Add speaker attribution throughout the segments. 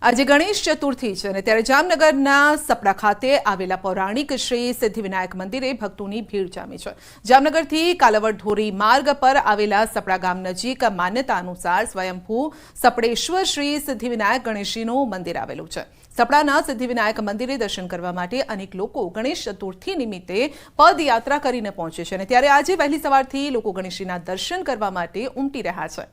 Speaker 1: આજે ગણેશ ચતુર્થી છે અને ત્યારે જામનગરના સપડા ખાતે આવેલા પૌરાણિક શ્રી સિદ્ધિવિનાયક મંદિરે ભક્તોની ભીડ જામી છે। જામનગરથી કાલાવડ ધોરી માર્ગ પર આવેલા સપડા ગામ નજીક માન્યતા અનુસાર સ્વયંભૂ સપડેશ્વર શ્રી સિદ્ધિવિનાયક ગણેશજીનું મંદિર આવેલું છે। સપડાના સિદ્ધિવિનાયક મંદિરે દર્શન કરવા માટે અનેક લોકો ગણેશ ચતુર્થી નિમિત્તે પદયાત્રા કરીને પહોંચે છે અને ત્યારે આજે વહેલી સવારથી લોકો ગણેશજીના દર્શન કરવા માટે ઉમટી રહ્યા છે।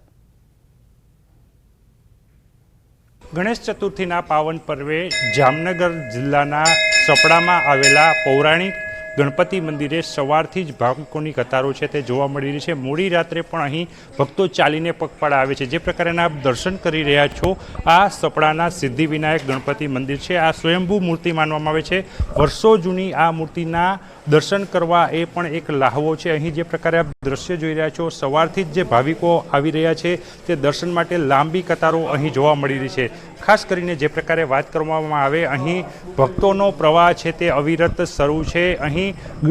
Speaker 2: ગણેશ ચતુર્થીના પાવન પર્વે જામનગર જિલ્લાના સપડામાં આવેલા પૌરાણિક ગણપતિ મંદિરે સવારથી જ ભાવિકોની કતારો છે તે જોવા મળી રહી છે। મોડી રાત્રે પણ અહીં ભક્તો ચાલીને પગપાળા આવે છે। જે પ્રકારે આપ દર્શન કરી રહ્યા છો, આ સપડાના સિદ્ધિવિનાયક ગણપતિ મંદિર છે। આ સ્વયંભૂ મૂર્તિ માનવામાં આવે છે। વર્ષો જૂની આ મૂર્તિના દર્શન કરવા એ પણ એક લાહવો છે। અહીં જે પ્રકારે આપ દ્રશ્ય જોઈ રહ્યા છો, સવારથી જ જે ભાવિકો આવી રહ્યા છે તે દર્શન માટે લાંબી કતારો અહીં જોવા મળી રહી છે। ખાસ કરીને જે પ્રકારે વાત કરવામાં આવે, અહીં ભક્તોનો પ્રવાહ છે તે અવિરત શરૂ છે। અહીં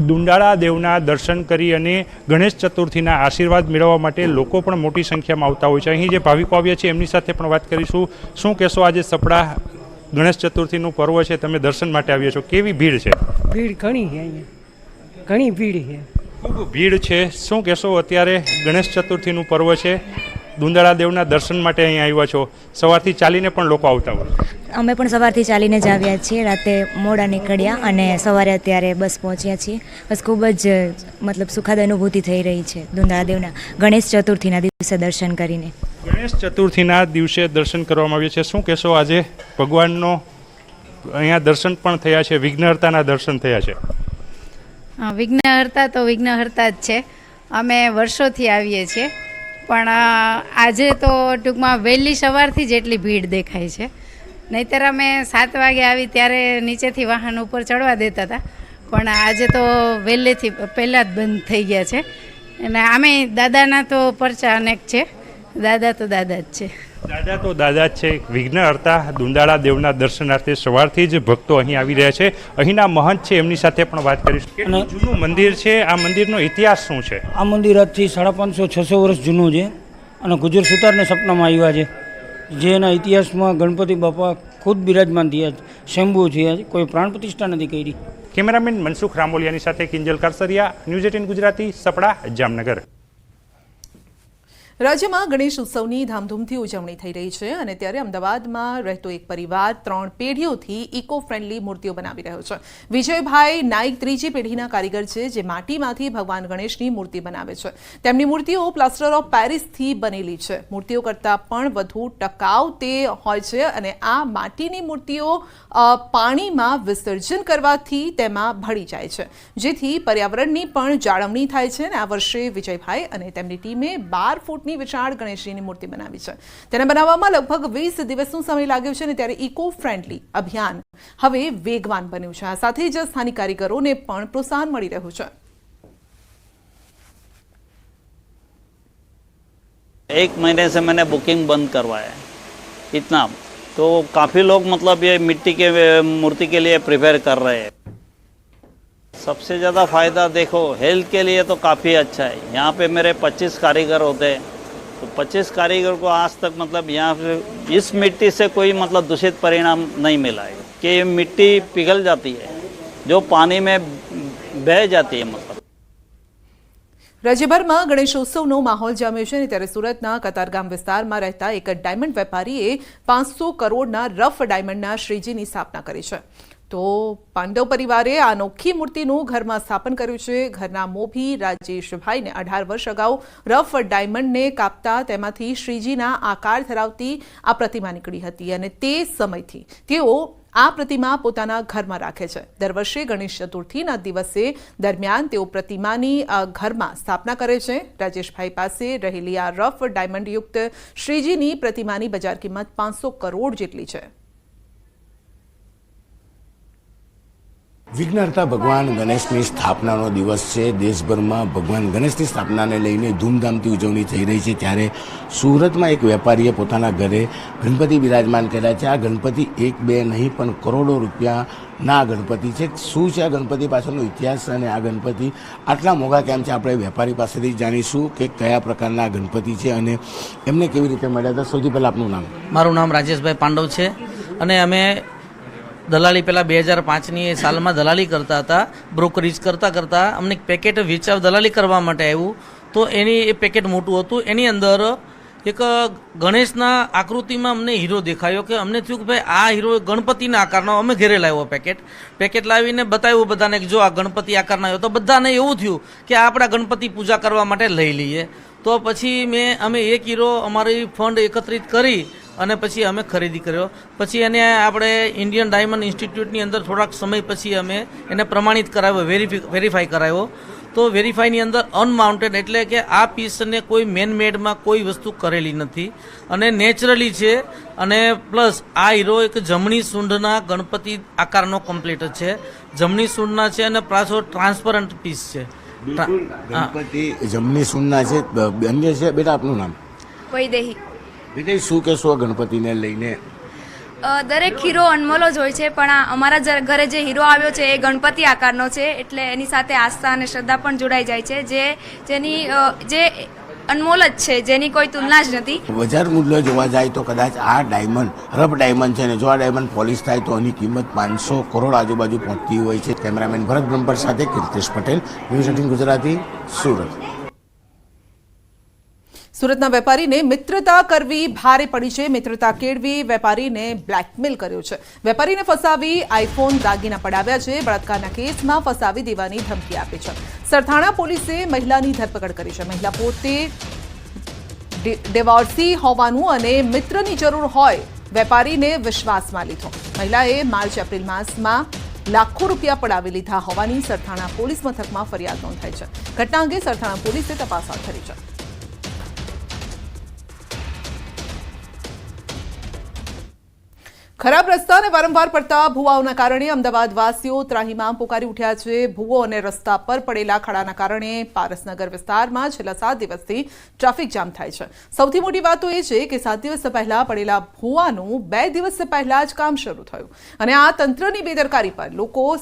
Speaker 2: દુંડાળા દેવના દર્શન કરી અને ગણેશ ચતુર્થીના આશીર્વાદ મેળવવા માટે લોકો પણ મોટી સંખ્યામાં આવતા હોય છે। અહીં જે ભાવિકો આવ્યા છે એમની સાથે પણ વાત કરીશું। શું કહેશો, આજે સપડા ગણેશ ચતુર્થીનું પર્વ છે, તમે દર્શન માટે આવ્યા છો, કેવી ભીડ છે?
Speaker 3: ભીડ ઘણી છે, અહીંયા ઘણી ભીડ છે,
Speaker 2: ખૂબ ભીડ છે। શું કહેશો, અત્યારે ગણેશ ચતુર્થીનું પર્વ છે, દુંદાળા દેવના દર્શન માટે અહીંયા આવ્યા છો, સવારથી ચાલીને પણ લોકો આવતા હોય?
Speaker 4: અમે પણ સવારથી ચાલીને જ આવ્યા છીએ, રાતે મોડા નીકળ્યા અને સવારે અત્યારે બસ પહોંચ્યા છીએ। બસ ખૂબ જ મતલબ સુખદ અનુભૂતિ થઈ રહી છે દુંદાળા દેવના ગણેશ ચતુર્થીના દિવસે દર્શન કરીને।
Speaker 2: ગણેશ ચતુર્થીના દિવસે દર્શન કરવામાં આવ્યા છે। શું કહેશો, આજે ભગવાનનો અહીંયા દર્શન પણ થયા છે, વિઘ્નહર્તાના દર્શન થયા છે?
Speaker 5: વિઘ્નહર્તા તો વિઘ્નહર્તા જ છે। અમે વર્ષોથી આવીએ છીએ, પણ આજે તો ટૂંકમાં વહેલી સવારથી જ એટલી ભીડ દેખાય છે। નહીંતર અમે 7 વાગે આવી ત્યારે નીચેથી વાહન ઉપર ચડવા દેતા હતા, પણ આજે તો વહેલેથી પહેલાં જ બંધ થઈ ગયા છે। અને આમે દાદાના તો પરચા અનેક છે, દાદા તો દાદા જ છે।
Speaker 2: દાદા તો દાદા જ છે। વિઘ્નહર્તા દુંદાળા દેવના દર્શનાર્થે સવારથી જ ભક્તો અહીં આવી રહ્યા છે। અહીંના મહંત છે એમની સાથે પણ વાત કરીશું। કેટલું જૂનું મંદિર છે, આ મંદિરનો ઇતિહાસ શું છે?
Speaker 3: આ મંદિર આજથી 550-600 વર્ષ જૂનું છે અને ગુજર સુતારને સપનામાં આવ્યા છે, જેના ઇતિહાસમાં ગણપતિ બાપા ખુદ બિરાજમાન થયા છે, શંભુ થયા છે, કોઈ પ્રાણ પ્રતિષ્ઠા નથી કરી।
Speaker 2: કેમેરામેન મનસુખ રામોલિયાની સાથે કિંજલ કારસરિયા, ન્યૂઝ 18 ગુજરાતી, સપડા, જામનગર।
Speaker 1: રાજ્યમાં ગણેશ ઉત્સવની ધામધૂમથી ઉજવણી થઈ રહી છે અને ત્યારે અમદાવાદમાં રહેતો એક પરિવાર 3 પેઢીઓથી ઇકો ફ્રેન્ડલી મૂર્તિઓ બનાવી રહ્યો છે। વિજયભાઈ નાઈક ત્રીજી પેઢીના કારીગર છે, જે માટીમાંથી ભગવાન ગણેશની મૂર્તિ બનાવે છે। તેમની મૂર્તિઓ પ્લાસ્ટર ઓફ પેરિસથી બનેલી છે। મૂર્તિઓ કરતાં પણ વધુ ટકાઉ તે હોય છે અને આ માટીની મૂર્તિઓ પાણીમાં વિસર્જન કરવાથી તેમાં ભળી જાય છે, જેથી પર્યાવરણની પણ જાળવણી થાય છે। અને આ વર્ષે વિજયભાઈ અને તેમની ટીમે 12 ફૂટ વિશાળ ગણેશજીની મૂર્તિ બનાવી છે। તેને બનાવવામાં લગભગ 20 દિવસનો સમય લાગ્યો છે અને ત્યારે ઇકો ફ્રેન્ડલી અભિયાન હવે વેગવાન બન્યું છે। આ સાથે જ સ્થાનિક કારીગરોને પણ પ્રોત્સાહન મળી રહ્યું છે।
Speaker 6: एक महीने से मैंने बुकिंग बंद करवाया है, इतना तो काफ़ी लोग मतलब ये मिट्टी के मूर्ति के लिए प्रिपेयर कर रहे हैं। सबसे ज़्यादा फ़ायदा देखो हेल्थ के लिए तो काफ़ी अच्छा है। यहाँ पे मेरे 25 कारीगर होते हैं, तो 25 कारीगर को आज तक मतलब यहाँ पे इस मिट्टी से कोई मतलब दूषित परिणाम नहीं मिला है कि ये मिट्टी पिघल जाती है, जो पानी में बह जाती है। मतलब
Speaker 1: રાજ્યભરમાં ગણેશોત્સવનો માહોલ જામ્યો છે અને ત્યારે સુરતના કતારગામ વિસ્તારમાં રહેતા એક ડાયમંડ વેપારીએ 500 કરોડના રફ ડાયમંડના શ્રીજીની સ્થાપના કરી છે। તો પાંડવ પરિવારે આ અનોખી મૂર્તિનું ઘરમાં સ્થાપન કર્યું છે। ઘરના મોભી રાજેશભાઈને 18 વર્ષ અગાઉ રફ ડાયમંડને કાપતા તેમાંથી શ્રીજીના આકાર ધરાવતી આ પ્રતિમા નીકળી હતી અને તે સમયથી તેઓ આ પ્રતિમા પોતાના ઘરમાં રાખે છે। દર વર્ષે ગણેશ ચતુર્થીના દિવસે દરમિયાન તેઓ પ્રતિમાની ઘરમાં સ્થાપના કરે છે। રાજેશભાઈ પાસે રહેલી આ રફ ડાયમંડયુક્ત શ્રીજીની પ્રતિમાની બજાર કિંમત 500 કરોડ જેટલી છે।
Speaker 7: વિઘ્નહર્તા ભગવાન ગણેશની સ્થાપનાનો દિવસ છે। દેશભરમાં ભગવાન ગણેશની સ્થાપનાને લઈને ધૂમધામથી ઉજવણી થઈ રહી છે। ત્યારે સુરતમાં એક વેપારીએ પોતાના ઘરે ગણપતિ બિરાજમાન કર્યા છે। આ ગણપતિ 1-2 નહીં પણ કરોડો રૂપિયાના ગણપતિ છે। શું છે આ ગણપતિ પાછળનો ઇતિહાસ અને આ ગણપતિ આટલા મોંઘા કેમ છે, આપણે વેપારી પાસેથી જાણીશું કે કયા પ્રકારના ગણપતિ છે અને એમને કેવી રીતે મળ્યા હતા। સૌથી પહેલાં આપનું નામ?
Speaker 8: મારું નામ રાજેશભાઈ પાંડવ છે અને અમે દલાલી પહેલાં 2005ની સાલમાં દલાલી કરતા હતા, બ્રોકરેજ કરતાં અમને પેકેટ દલાલી કરવા માટે આવ્યું. તો એની એ પેકેટ મોટું હતું, એની અંદર એક ગણેશના આકૃતિમાં અમને હીરો દેખાયો કે અમને થયું કે ભાઈ આ હીરો ગણપતિના આકારનો. અમે ઘરે લાવ્યો પેકેટ લાવીને બતાવ્યું બધાને કે જો આ ગણપતિ આકારના આવ્યો. તો બધાને એવું થયું કે આપણા ગણપતિ પૂજા કરવા માટે લઈ લઈએ. તો પછી અમે એક હીરો અમારી ફંડ એકત્રિત કરી અને પછી અમે ખરીદી કર્યો. પછી એને આપણે ઇન્ડિયન ડાયમંડ ઇન્સ્ટિટ્યૂટની અંદર થોડાક સમય પછી અમે એને પ્રમાણિત કરાવ્યો, વેરીફાઈ કરાવ્યો. તો વેરીફાઈની અંદર અનમાઉન્ટેડ એટલે કે આ પીસને કોઈ મેનમેડમાં કોઈ વસ્તુ કરેલી નથી અને નેચરલી છે. અને પ્લસ આ હીરો એક જમણી સૂંઢના ગણપતિ આકારનો કમ્પ્લીટ છે, જમણી સૂંઢના છે અને પાછો ટ્રાન્સપરન્ટ પીસ છે.
Speaker 7: ગણપતિ જમણી સૂંઢના છે. અન્ય છે બેટા, આપનું નામ?
Speaker 9: વૈદેહી.
Speaker 7: વિજય, શું કહેશો ગણપતિને લઈને?
Speaker 9: દરેક હીરો અનમોલ જ હોય છે, પણ આ અમારા ઘરે જે હીરો આવ્યો છે એ ગણપતિ આકારનો છે, એટલે એની સાથે આસ્થા અને શ્રદ્ધા પણ જોડાઈ જાય છે, જે અનમોલ જ છે, જેની કોઈ તુલના જ નથી.
Speaker 7: બજાર મૂલ્ય જોવા જાય તો કદાચ આ ડાયમંડ રફ ડાયમંડ છે ને જો આ ડાયમંડ પોલિશ થાય તો એની કિંમત 500 કરોડ આજુબાજુ પહોંચતી હોય છે. કેમેરામેન ભરત બ્રહ્મભટ્ટ સાથે કીર્તિશ પટેલ, ન્યૂઝ 18 ગુજરાતી, સુરત.
Speaker 1: સુરતના વેપારીને મિત્રતા કરવી ભારે પડી છે. મિત્રતા કેળવી વેપારીને બ્લેકમેલ કર્યો છે. વેપારીને ફસાવી આઈફોન દાગીના પડાવ્યા છે. બળાત્કારના કેસમાં ફસાવી દેવાની ધમકી આપી છે. સરથાણા પોલીસે મહિલાની ધરપકડ કરી છે. મહિલા પોતે ડિવોર્સી હોવાનું અને મિત્રની જરૂર હોય વેપારીને વિશ્વાસમાં લીધો. મહિલાએ માર્ચ એપ્રિલ માસમાં લાખો રૂપિયા પડાવી લીધા હોવાની સરથાણા પોલીસ મથકમાં ફરિયાદ નોંધાઈ છે. ઘટના અંગે સરથાણા પોલીસે તપાસ હાથ ધરી છે. ખરાબ રસ્તા અને વારંવાર પડતા ભૂવાઓના કારણે અમદાવાદ વાસીઓ ત્રાહિમામ પોકારી ઉઠ્યા છે. ભૂવો અને રસ્તા પર પડેલા ખાડાના કારણે પારસનગર વિસ્તારમાં છેલ્લા 7 દિવસથી ટ્રાફિક જામ થાય છે. સૌથી મોટી વાત તો એ છે કે 7 દિવસ પહેલા પડેલા ભૂવાનું 2 દિવસ પહેલા જ કામ શરૂ થયું અને આ તંત્રની બેદરકારી પર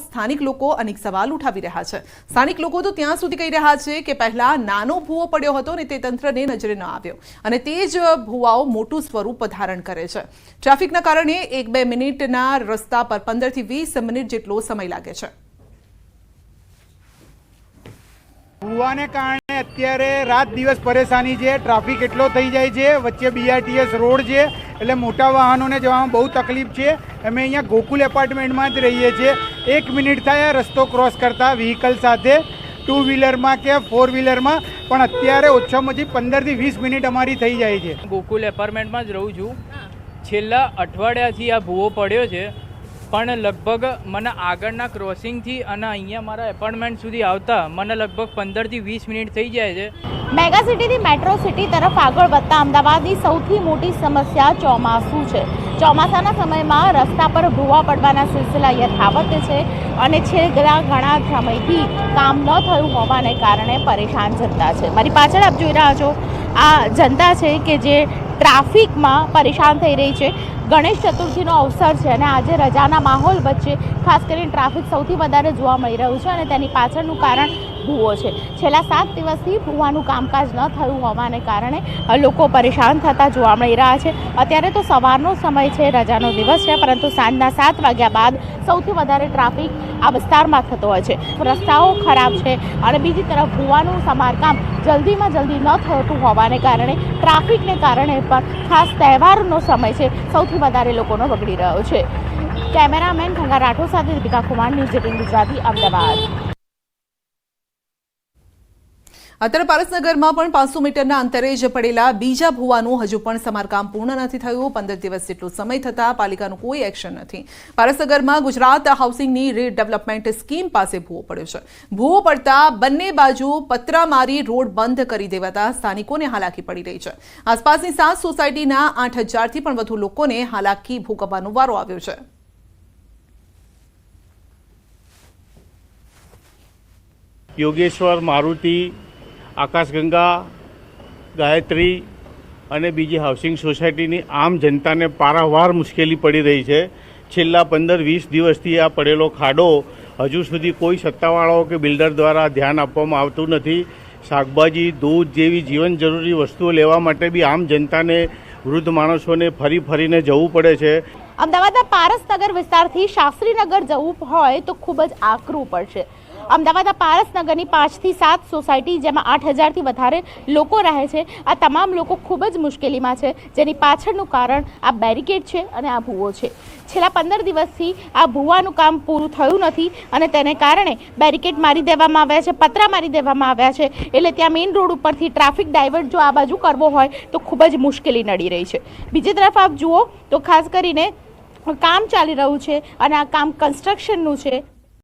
Speaker 1: સ્થાનિક લોકો અનેક સવાલ ઉઠાવી રહ્યા છે. સ્થાનિક લોકો તો ત્યાં સુધી કહી રહ્યા છે કે પહેલા નાનો ભૂવો પડ્યો હતો અને તે તંત્રને નજરે ન આવ્યો અને તે જ ભૂવાઓ મોટું સ્વરૂપ ધારણ કરે છે. ટ્રાફિકના કારણે 1-2 મિનિટના રસ્તા પર 15 થી 20 મિનિટ જેટલો સમય લાગે છે.
Speaker 10: ભૂવાને કારણે અત્યારે રાત દિવસ પરેશાની છે. ટ્રાફિક એટલો થઈ જાય છે, વચ્ચે BRTS રોડ છે એટલે મોટા વાહનોને જવામાં બહુ તકલીફ છે. અમે અહીંયા ગોકુલ એપાર્ટમેન્ટમાં જ રહીએ છીએ. 1 મિનિટ થાય રસ્તો ક્રોસ કરતા વ્હીકલ સાથે, 2 વ્હીલરમાં કે 4 વ્હીલરમાં, પણ અત્યારે ઓછામાં ઓછી 15 થી 20 મિનિટ અમારી થઈ જાય છે.
Speaker 11: ગોકુલ એપાર્ટમેન્ટમાં જ રહું છું. છેલ્લા અઠવાડિયાથી આ ભૂવો પડ્યો છે, પણ લગભગ મને આગળના ક્રોસિંગથી અને અહીંયા મારા એપાર્ટમેન્ટ સુધી આવતા મને લગભગ 15 થી 20 મિનિટ થઈ જાય છે.
Speaker 12: મેગા સિટીથી મેટ્રો સિટી તરફ આગળ વધતા અમદાવાદની સૌથી મોટી સમસ્યા ચોમાસું છે. ચોમાસાના સમયમાં રસ્તા પર ભૂવા પડવાના સિલસિલા યથાવત છે અને છેલ્લા ઘણા સમયથી કામ ન થયું હોવાને કારણે પરેશાન જનતા છે. મારી પાછળ આપ જોઈ રહ્યા છો આ જનતા છે કે જે ટ્રાફિકમાં પરેશાન થઈ રહી છે. ગણેશ ચતુર્થીનો અવસર છે અને આજે રજાના માહોલ વચ્ચે ખાસ કરીને ટ્રાફિક સૌથી વધારે જોવા મળી રહ્યું છે અને તેની પાછળનું કારણ ભૂવો છે. છેલ્લા 7 દિવસથી ભૂવાનું કામકાજ ન થયું હોવાને કારણે લોકો પરેશાન થતા જોવા મળી રહ્યા છે. અત્યારે તો સવારનો સમય છે, રજાનો દિવસ છે, પરંતુ સાંજના 7 વાગ્યા બાદ સૌથી વધારે ટ્રાફિક આ વિસ્તારમાં થતો હોય છે. રસ્તાઓ ખરાબ છે અને બીજી તરફ ભૂવાનું સમારકામ જલ્દીમાં જલ્દી ન થતું હોવાને કારણે ટ્રાફિકને કારણે પણ ખાસ તહેવારનો સમય છે, સૌથી વધારે લોકોનો બગડી રહ્યો છે. કેમેરામેન ગંગા રાઠોડ સાથે દીપિકા કુમાર, ન્યૂઝ 18 ગુજરાતી, અમદાવાદ.
Speaker 1: અત્યારે પારસનગરમાં પણ 500 મીટરના અંતરે જ પડેલા બીજા ભૂવાનું હજુ પણ સમારકામ પૂર્ણ નથી થયું. 15 દિવસ જેટલો સમય થતાં પાલિકાનું કોઈ એક્શન નથી. પારસનગરમાં ગુજરાત હાઉસિંગની રીડેવલપમેન્ટ સ્કીમ પાસે ભૂવો પડ્યો છે. ભૂવો પડતા બંને બાજુ પતરા મારી રોડ બંધ કરી દેવાતા સ્થાનિકોને હાલાકી પડી રહી છે. આસપાસની 7 સોસાયટીના 8000થી પણ વધુ લોકોને હાલાકી ભોગવવાનો વારો આવ્યો છે.
Speaker 13: યોગેશ્વર, મારુતિ, આકાશગંગા, ગાયત્રી અને બીજી હાઉસિંગ સોસાયટીની આમ જનતાને પારાવાર મુશ્કેલી પડી રહી છે. છેલ્લા 15-20 દિવસથી આ પડેલો ખાડો હજુ સુધી કોઈ સત્તાવાળાઓ કે બિલ્ડર દ્વારા ધ્યાન આપવામાં આવતું નથી. શાકભાજી, દૂધ જેવી જીવન જરૂરી વસ્તુઓ લેવા માટે બી આમ જનતાને, વૃદ્ધ માણસોને ફરીને જવું પડે છે.
Speaker 12: અમદાવાદના પારસનગર વિસ્તારથી શાસ્ત્રીનગર જવું હોય તો ખૂબ જ આકરું પડશે. અમદાવાદના પારસનગરની 5 થી 7 સોસાયટી, જેમાં 8,000થી વધારે લોકો રહે છે. આ તમામ લોકો ખૂબ જ મુશ્કેલીમાં છે, જેની પાછળનું કારણ આ બેરિકેડ છે અને આ ભૂવો છે. છેલ્લા 15 દિવસથી આ ભૂવાનું કામ પૂરું થયું નથી અને તેને કારણે બેરિકેડ મારી દેવામાં આવ્યા છે, પતરા મારી દેવામાં આવ્યા છે. એટલે ત્યાં મેઇન રોડ ઉપરથી ટ્રાફિક ડાયવર્ટ જો આ બાજુ કરવો હોય તો ખૂબ જ મુશ્કેલી નડી રહી છે. બીજી તરફ આપ જુઓ તો ખાસ કરીને કામ ચાલી રહ્યું છે અને આ કામ કન્સ્ટ્રક્શનનું છે.